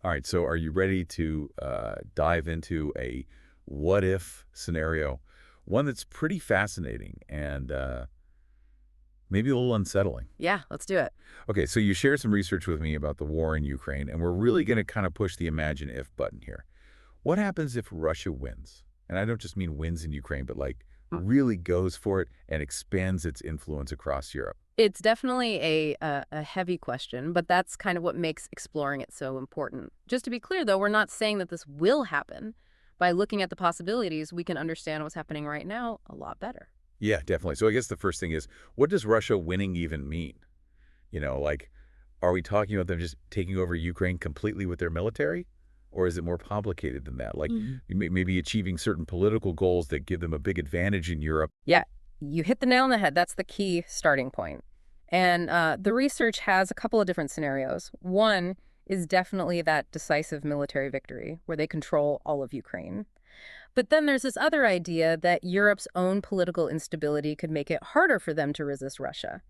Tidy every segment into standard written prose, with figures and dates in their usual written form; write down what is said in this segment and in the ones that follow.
All right, so are you ready to dive into a what-if scenario? One that's pretty fascinating and maybe a little unsettling. Yeah, let's do it. Okay, so you shared some research with me about the war in Ukraine, and we're really going to kind of push the imagine if button here. What happens if Russia wins? And I don't just mean wins in Ukraine, but like really goes for it and expands its influence across Europe. It's definitely a heavy question, but that's kind of what makes exploring it so important. Just to be clear, though, we're not saying that this will happen. By looking at the possibilities, we can understand what's happening right now a lot better. Yeah, definitely. So I guess the first thing is, what does Russia winning even mean? Like, are we talking about them just taking over Ukraine completely with their military? Or is it more complicated than that? Like, maybe achieving certain political goals that give them a big advantage in Europe? Yeah, you hit the nail on the head. That's the key starting point. And the research has a couple of different scenarios. One is definitely that decisive military victory where they control all of Ukraine. But then there's this other idea that Europe's own political instability could make it harder for them to resist Russia.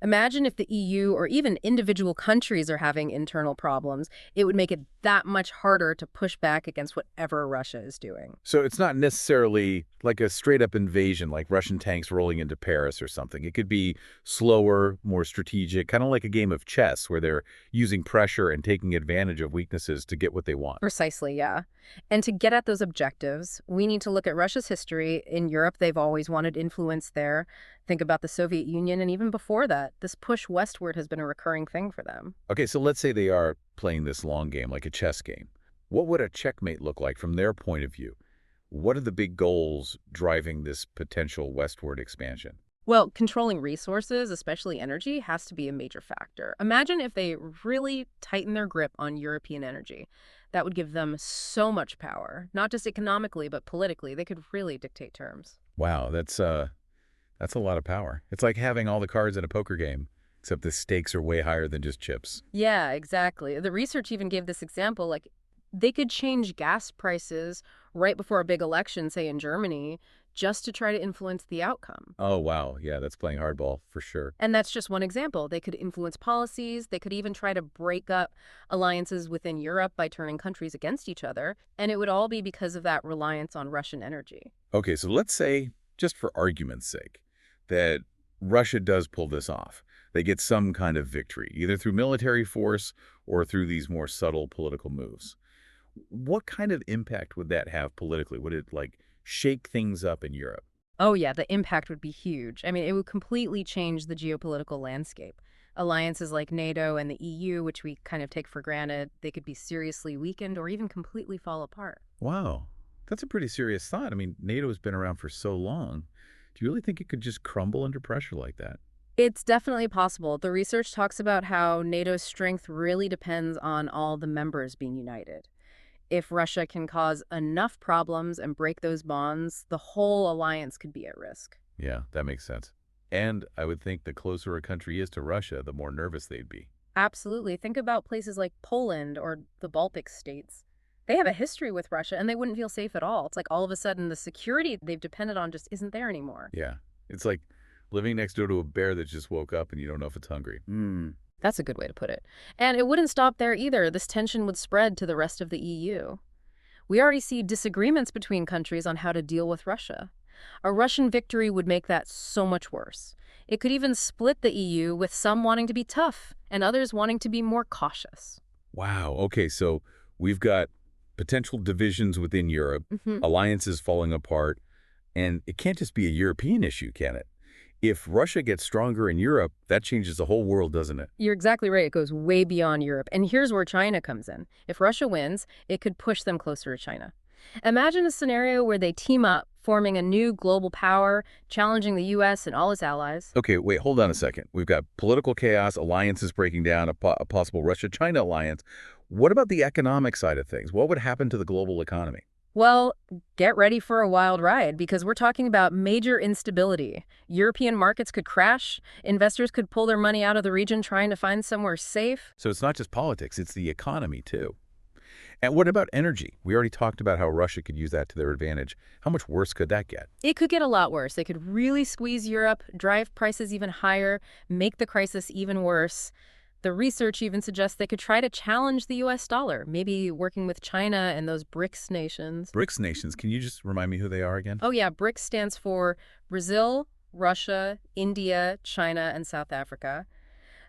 Imagine if the EU or even individual countries are having internal problems, it would make it that much harder to push back against whatever Russia is doing. So it's not necessarily like a straight-up invasion, like Russian tanks rolling into Paris or something. It could be slower, more strategic, kind of like a game of chess where they're using pressure and taking advantage of weaknesses to get what they want. Precisely, yeah. And to get at those objectives, we need to look at Russia's history. In Europe, they've always wanted influence there. Think about the Soviet Union, and even before that, this push westward has been a recurring thing for them. Okay, so let's say they are playing this long game, like a chess game. What would a checkmate look like from their point of view? What are the big goals driving this potential westward expansion? Well, controlling resources, especially energy, has to be a major factor. Imagine if they really tighten their grip on European energy. That would give them so much power, not just economically, but politically. They could really dictate terms. Wow, that's a lot of power. It's like having all the cards in a poker game, except the stakes are way higher than just chips. Yeah, exactly. The research even gave this example, like they could change gas prices right before a big election, say in Germany, just to try to influence the outcome. Oh, wow. Yeah, that's playing hardball for sure. And that's just one example. They could influence policies. They could even try to break up alliances within Europe by turning countries against each other. And it would all be because of that reliance on Russian energy. Okay, so let's say, just for argument's sake, that Russia does pull this off. They get some kind of victory, either through military force or through these more subtle political moves. What kind of impact would that have politically? Would it, like, shake things up in Europe? Oh, yeah, the impact would be huge. I mean, it would completely change the geopolitical landscape. Alliances like NATO and the EU, which we kind of take for granted, they could be seriously weakened or even completely fall apart. Wow, that's a pretty serious thought. I mean, NATO has been around for so long. Do you really think it could just crumble under pressure like that? It's definitely possible. The research talks about how NATO's strength really depends on all the members being united. If Russia can cause enough problems and break those bonds, the whole alliance could be at risk. Yeah, that makes sense. And I would think the closer a country is to Russia, the more nervous they'd be. Absolutely. Think about places like Poland or the Baltic states. They have a history with Russia and they wouldn't feel safe at all. It's like all of a sudden the security they've depended on just isn't there anymore. Yeah, it's like living next door to a bear that just woke up and you don't know if it's hungry. That's a good way to put it. And it wouldn't stop there either. This tension would spread to the rest of the EU. We already see disagreements between countries on how to deal with Russia. A Russian victory would make that so much worse. It could even split the EU, with some wanting to be tough and others wanting to be more cautious. Wow. Okay, so we've got potential divisions within Europe, alliances falling apart, and it can't just be a European issue, can it? If Russia gets stronger in Europe, that changes the whole world, doesn't it? You're exactly right. It goes way beyond Europe. And here's where China comes in. If Russia wins, it could push them closer to China. Imagine a scenario where they team up, forming a new global power, challenging the U.S. and all its allies. Okay, wait, hold on a second. We've got political chaos, alliances breaking down, a possible Russia-China alliance. What about the economic side of things? What would happen to the global economy? Well, get ready for a wild ride because we're talking about major instability. European markets could crash. Investors could pull their money out of the region trying to find somewhere safe. So it's not just politics, it's the economy too. And what about energy? We already talked about how Russia could use that to their advantage. How much worse could that get? It could get a lot worse. They could really squeeze Europe, drive prices even higher, make the crisis even worse. The research even suggests they could try to challenge the US dollar, maybe working with China and those BRICS nations. BRICS nations, can you just remind me who they are again? Oh, yeah, BRICS stands for Brazil, Russia, India, China, and South Africa.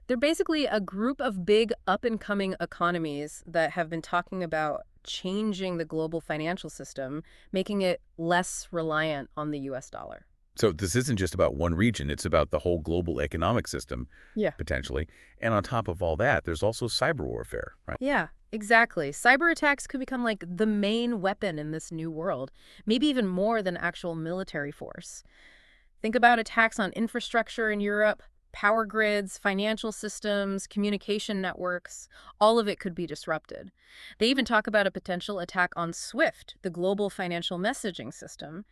They're basically a group of big up-and-coming economies that have been talking about changing the global financial system, making it less reliant on the US dollar. So this isn't just about one region, it's about the whole global economic system, Yeah. potentially. And on top of all that, there's also cyber warfare, right? Yeah, exactly. Cyber attacks could become like the main weapon in this new world, maybe even more than actual military force. Think about attacks on infrastructure in Europe, power grids, financial systems, communication networks. All of it could be disrupted. They even talk about a potential attack on SWIFT, the global financial messaging system.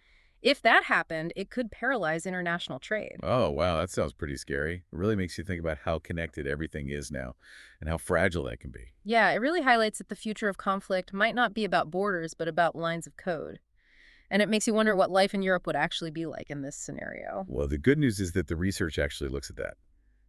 If that happened, it could paralyze international trade. Oh, wow, that sounds pretty scary. It really makes you think about how connected everything is now and how fragile that can be. Yeah, it really highlights that the future of conflict might not be about borders, but about lines of code. And it makes you wonder what life in Europe would actually be like in this scenario. Well, the good news is that the research actually looks at that.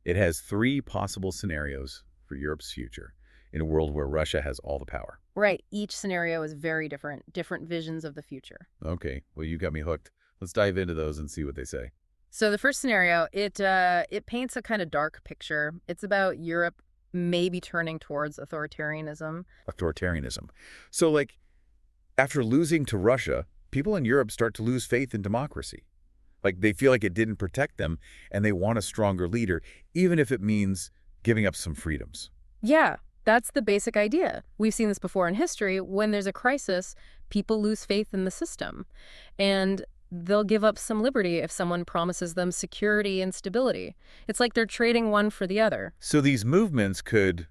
It has three possible scenarios for Europe's future in a world where Russia has all the power. Right, each scenario is very different visions of the future. Okay, well, you got me hooked. Let's dive into those and see what they say. So the first scenario, it paints a kind of dark picture. It's about Europe maybe turning towards authoritarianism. Authoritarianism. So, like, after losing to Russia, people in Europe start to lose faith in democracy. Like, they feel like it didn't protect them, and they want a stronger leader, even if it means giving up some freedoms. Yeah, that's the basic idea. We've seen this before in history. When there's a crisis, people lose faith in the system. And they'll give up some liberty if someone promises them security and stability. It's like they're trading one for the other. So these movements could,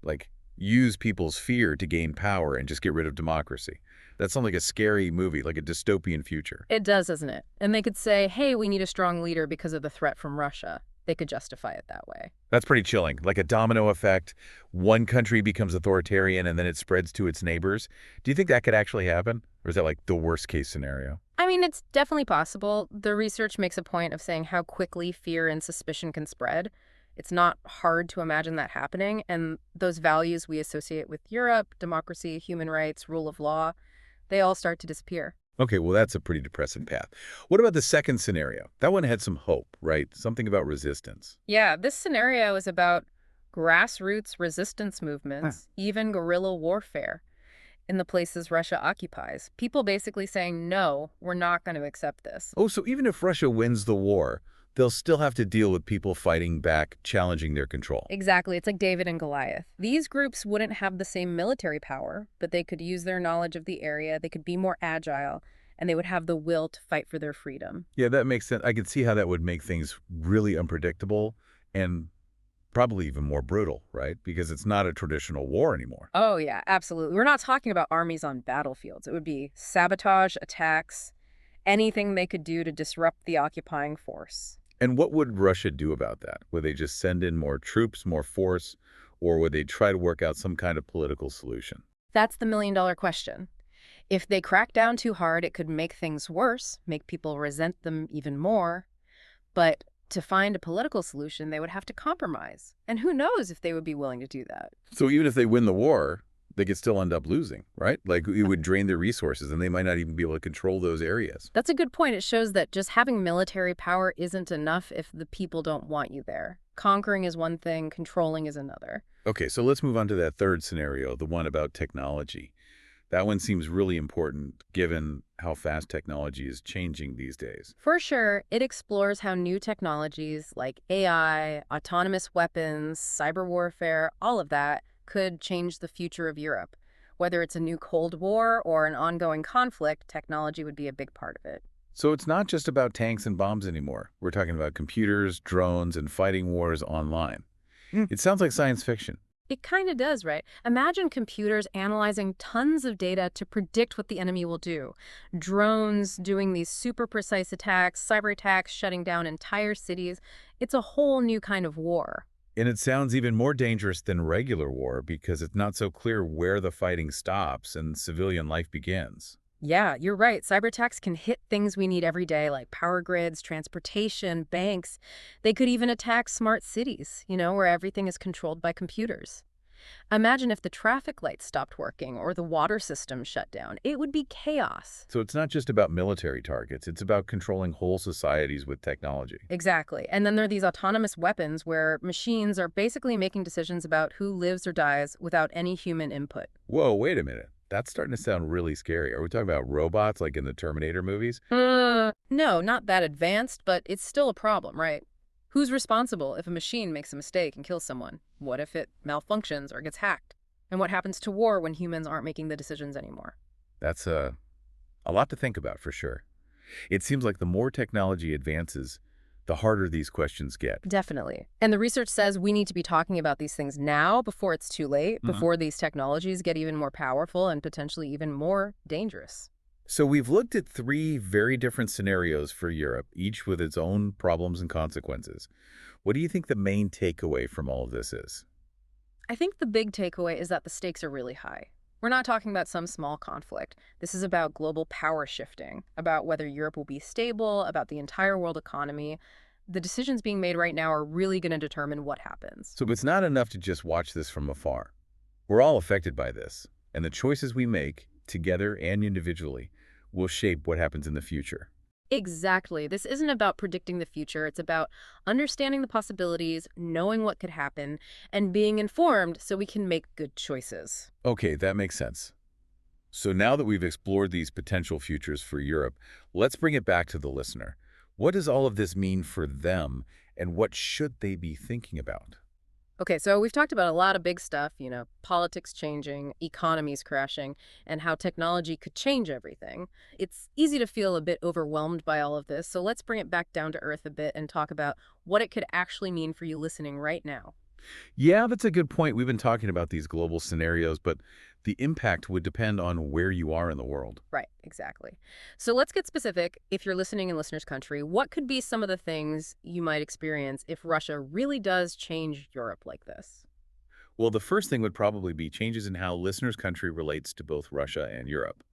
like, use people's fear to gain power and just get rid of democracy. That sounds like a scary movie, like a dystopian future. It does, doesn't it? And they could say, hey, we need a strong leader because of the threat from Russia. They could justify it that way. That's pretty chilling, like a domino effect. One country becomes authoritarian and then it spreads to its neighbors. Do you think that could actually happen? Or is that like the worst case scenario? I mean, it's definitely possible. The research makes a point of saying how quickly fear and suspicion can spread. It's not hard to imagine that happening. And those values we associate with Europe, democracy, human rights, rule of law, they all start to disappear. Okay, well, that's a pretty depressing path. What about the second scenario? That one had some hope, right? Something about resistance. Yeah, this scenario is about grassroots resistance movements, even guerrilla warfare in the places Russia occupies. People basically saying, no, we're not going to accept this. Oh, so even if Russia wins the war, they'll still have to deal with people fighting back, challenging their control. Exactly. It's like David and Goliath. These groups wouldn't have the same military power, but they could use their knowledge of the area, they could be more agile, and they would have the will to fight for their freedom. Yeah, that makes sense. I could see how that would make things really unpredictable and probably even more brutal, right? Because it's not a traditional war anymore. Oh, yeah, absolutely. We're not talking about armies on battlefields. It would be sabotage, attacks, anything they could do to disrupt the occupying force. And what would Russia do about that? Would they just send in more troops, more force, or would they try to work out some kind of political solution? That's the million-dollar question. If they crack down too hard, it could make things worse, make people resent them even more. But to find a political solution, they would have to compromise. And who knows if they would be willing to do that. So even if they win the war, they could still end up losing, right? Like it would drain their resources and they might not even be able to control those areas. That's a good point. It shows that just having military power isn't enough if the people don't want you there. Conquering is one thing, controlling is another. Okay, so let's move on to that third scenario, the one about technology. That one seems really important given how fast technology is changing these days. For sure, it explores how new technologies like AI, autonomous weapons, cyber warfare, all of that could change the future of Europe. Whether it's a new Cold War or an ongoing conflict, technology would be a big part of it. So it's not just about tanks and bombs anymore. We're talking about computers, drones, and fighting wars online. It sounds like science fiction. It kind of does, right? Imagine computers analyzing tons of data to predict what the enemy will do. Drones doing these super precise attacks, cyber attacks shutting down entire cities. It's a whole new kind of war. And it sounds even more dangerous than regular war because it's not so clear where the fighting stops and civilian life begins. Yeah, you're right. Cyber attacks can hit things we need every day, like power grids, transportation, banks. They could even attack smart cities, where everything is controlled by computers. Imagine if the traffic lights stopped working or the water system shut down. It would be chaos. So it's not just about military targets, it's about controlling whole societies with technology. Exactly. And then there are these autonomous weapons where machines are basically making decisions about who lives or dies without any human input. Whoa, wait a minute. That's starting to sound really scary. Are we talking about robots like in the Terminator movies? No, not that advanced, but it's still a problem, right? Who's responsible if a machine makes a mistake and kills someone? What if it malfunctions or gets hacked? And what happens to war when humans aren't making the decisions anymore? That's a lot to think about for sure. It seems like the more technology advances, the harder these questions get. Definitely. And the research says we need to be talking about these things now before it's too late, before these technologies get even more powerful and potentially even more dangerous. So we've looked at three very different scenarios for Europe, each with its own problems and consequences. What do you think the main takeaway from all of this is? I think the big takeaway is that the stakes are really high. We're not talking about some small conflict. This is about global power shifting, about whether Europe will be stable, about the entire world economy. The decisions being made right now are really going to determine what happens. So it's not enough to just watch this from afar. We're all affected by this, and the choices we make, together and individually, will shape what happens in the future. Exactly. This isn't about predicting the future. It's about understanding the possibilities, knowing what could happen, and being informed so we can make good choices. Okay, that makes sense. So now that we've explored these potential futures for Europe, let's bring it back to the listener. What does all of this mean for them, and what should they be thinking about? Okay, so we've talked about a lot of big stuff, politics changing, economies crashing, and how technology could change everything. It's easy to feel a bit overwhelmed by all of this, so let's bring it back down to earth a bit and talk about what it could actually mean for you listening right now. Yeah, that's a good point. We've been talking about these global scenarios, but the impact would depend on where you are in the world. Right, exactly. So let's get specific. If you're listening in listener's country, what could be some of the things you might experience if Russia really does change Europe like this? Well, the first thing would probably be changes in how listeners' country relates to both Russia and Europe.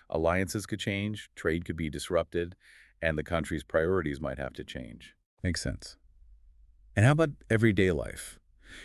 Alliances could change, trade could be disrupted, and the country's priorities might have to change. Makes sense. And how about everyday life?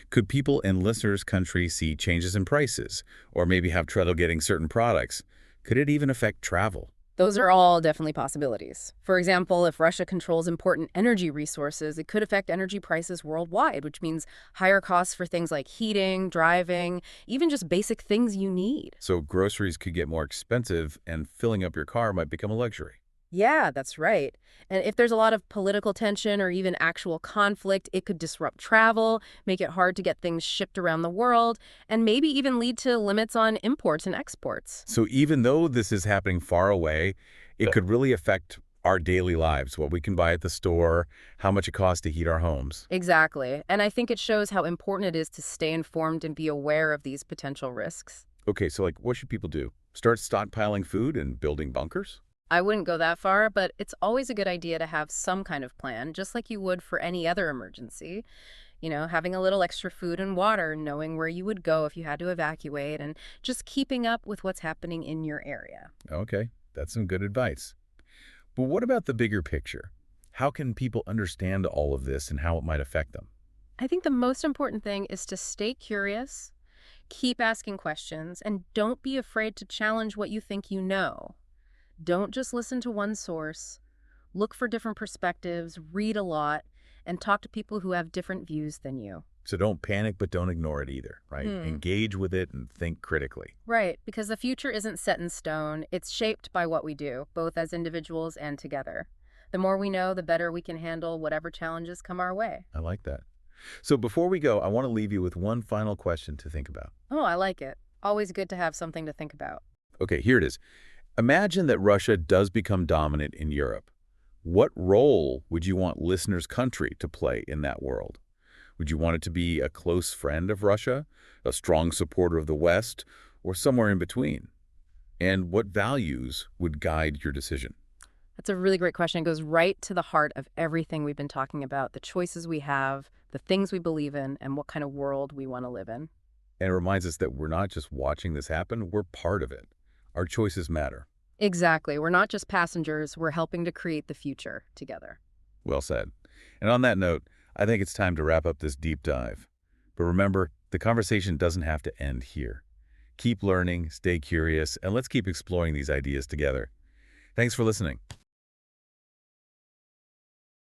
Could people in listeners' country see changes in prices, or maybe have trouble getting certain products? Could it even affect travel? Those are all definitely possibilities. For example, if Russia controls important energy resources, it could affect energy prices worldwide, which means higher costs for things like heating, driving, even just basic things you need. So groceries could get more expensive, and filling up your car might become a luxury. Yeah, that's right. And if there's a lot of political tension or even actual conflict, it could disrupt travel, make it hard to get things shipped around the world, and maybe even lead to limits on imports and exports. So even though this is happening far away, it could really affect our daily lives, what we can buy at the store, how much it costs to heat our homes. Exactly. And I think it shows how important it is to stay informed and be aware of these potential risks. Okay, so like what should people do? Start stockpiling food and building bunkers? I wouldn't go that far, but it's always a good idea to have some kind of plan, just like you would for any other emergency. Having a little extra food and water, knowing where you would go if you had to evacuate, and just keeping up with what's happening in your area. Okay, that's some good advice. But what about the bigger picture? How can people understand all of this and how it might affect them? I think the most important thing is to stay curious, keep asking questions, and don't be afraid to challenge what you think you know. Don't just listen to one source. Look for different perspectives, read a lot, and talk to people who have different views than you. So don't panic, but don't ignore it either, right? Hmm. Engage with it and think critically. Right, because the future isn't set in stone. It's shaped by what we do, both as individuals and together. The more we know, the better we can handle whatever challenges come our way. I like that. So before we go, I want to leave you with one final question to think about. Oh, I like it. Always good to have something to think about. Okay, here it is. Imagine that Russia does become dominant in Europe. What role would you want listeners' country to play in that world? Would you want it to be a close friend of Russia, a strong supporter of the West, or somewhere in between? And what values would guide your decision? That's a really great question. It goes right to the heart of everything we've been talking about, the choices we have, the things we believe in, and what kind of world we want to live in. And it reminds us that we're not just watching this happen, we're part of it. Our choices matter. Exactly. We're not just passengers, we're helping to create the future together. Well said. And on that note, I think it's time to wrap up this deep dive. But remember, the conversation doesn't have to end here. Keep learning, stay curious, and let's keep exploring these ideas together. Thanks for listening.